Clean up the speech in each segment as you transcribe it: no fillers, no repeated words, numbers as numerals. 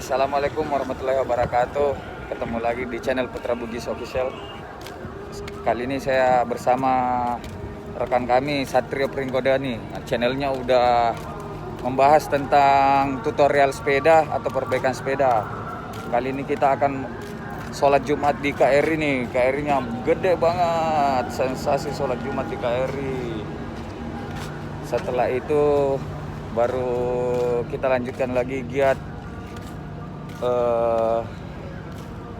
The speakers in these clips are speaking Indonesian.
Assalamualaikum warahmatullahi wabarakatuh. Ketemu lagi di channel Putra Bugis Official. Kali ini saya bersama rekan kami Satrio Pringgodani. Channelnya udah membahas tentang tutorial sepeda atau perbaikan sepeda. Kali ini kita akan sholat Jumat di KRI nih. KRI-nya gede banget. Sensasi sholat Jumat di KRI. Setelah itu baru kita lanjutkan lagi giat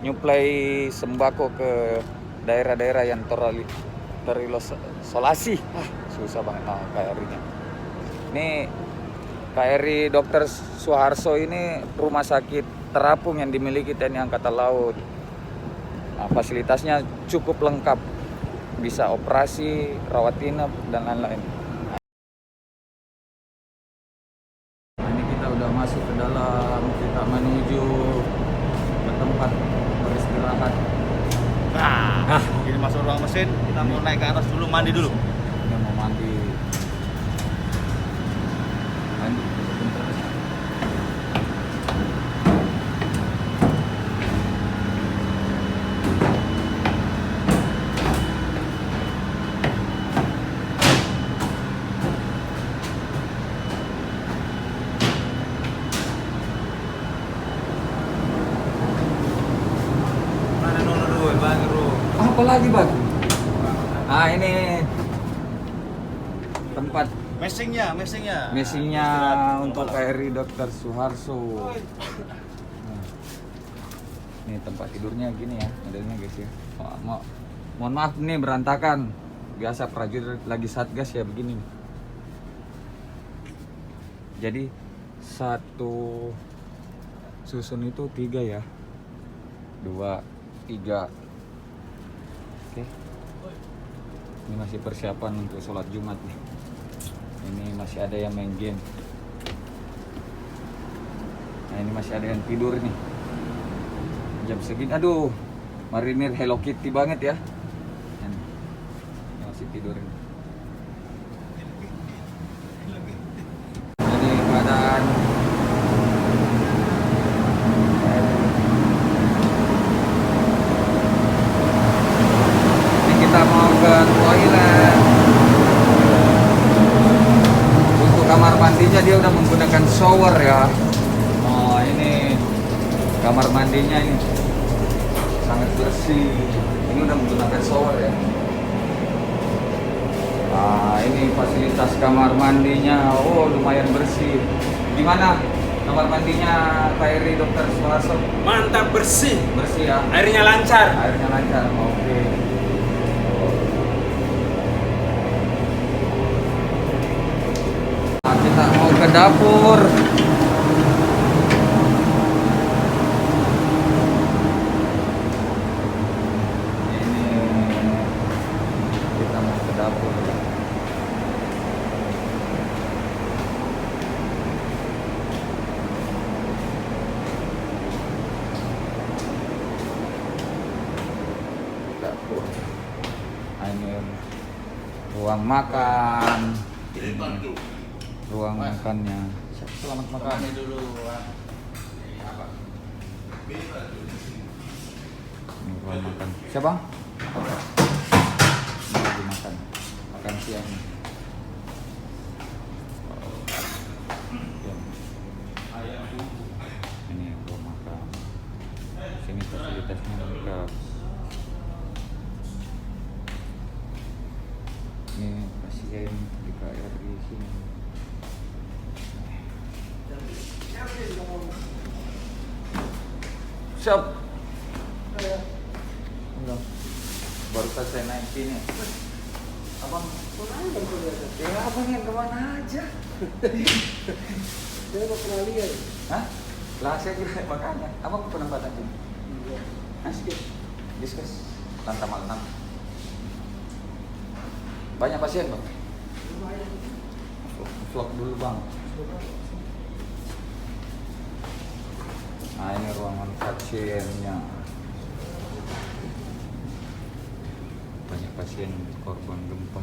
nyuplai sembako ke daerah-daerah yang terisolasi. Susah banget KRI-nya. Ini KRI Dr. Suharso ini rumah sakit terapung yang dimiliki TNI Angkatan Laut. Nah, fasilitasnya cukup lengkap, bisa operasi, rawat inap dan lain-lain. Ini kita udah masuk ke dalam, kita menuju ke tempat beristirahat. Nah, ini masuk ruang mesin, kita mau naik ke atas dulu, mandi dulu. Kita mau mandi. Apa lagi bang? Nah ini tempat mesinya untuk KRI Dr. Suharso. Nah, ini tempat tidurnya gini ya modelnya guys ya. Mohon maaf nih berantakan. Biasa prajurit lagi satgas ya begini. Jadi satu susun itu 3 ya, 2, 3. Oke. Ini masih persiapan untuk sholat Jumat nih. Ini masih ada yang main game. Nah ini masih ada yang tidur nih. Jam segini, aduh, marinir Hello Kitty banget ya. Ini masih tidur ini. Jadi keadaan kita mau ke toilet. Untuk kamar mandinya dia udah menggunakan shower ya. Oh ini kamar mandinya ini sangat bersih. Ini udah menggunakan shower ya. Nah ini fasilitas kamar mandinya, oh lumayan bersih. Gimana kamar mandinya KRI Dr. Suharso? Mantap, bersih ya. airnya lancar. Oke. Kita mau ke dapur. Ini kita mau ke dapur. Dapur. Ini ruang makan. Ruang makannya. Selamat makan. Dulu. Ini ruang makan. Siapa? Ini lagi makan siang. Ini ruang makan. Sini fasilitasnya lengkap. Ini pasien di KRI sini. Siap. Enggak. Baru selesai naik sini. Abang, ya abang yang kemana aja? Saya mau pernah lihat. Hah? Lah saya kira makanya. Abang penempatan sini. Diskus. Lantamal 6. Banyak pasien bang? Vlog dulu bang. Nah ini ruangan pasiennya. Banyak pasien korban gempa.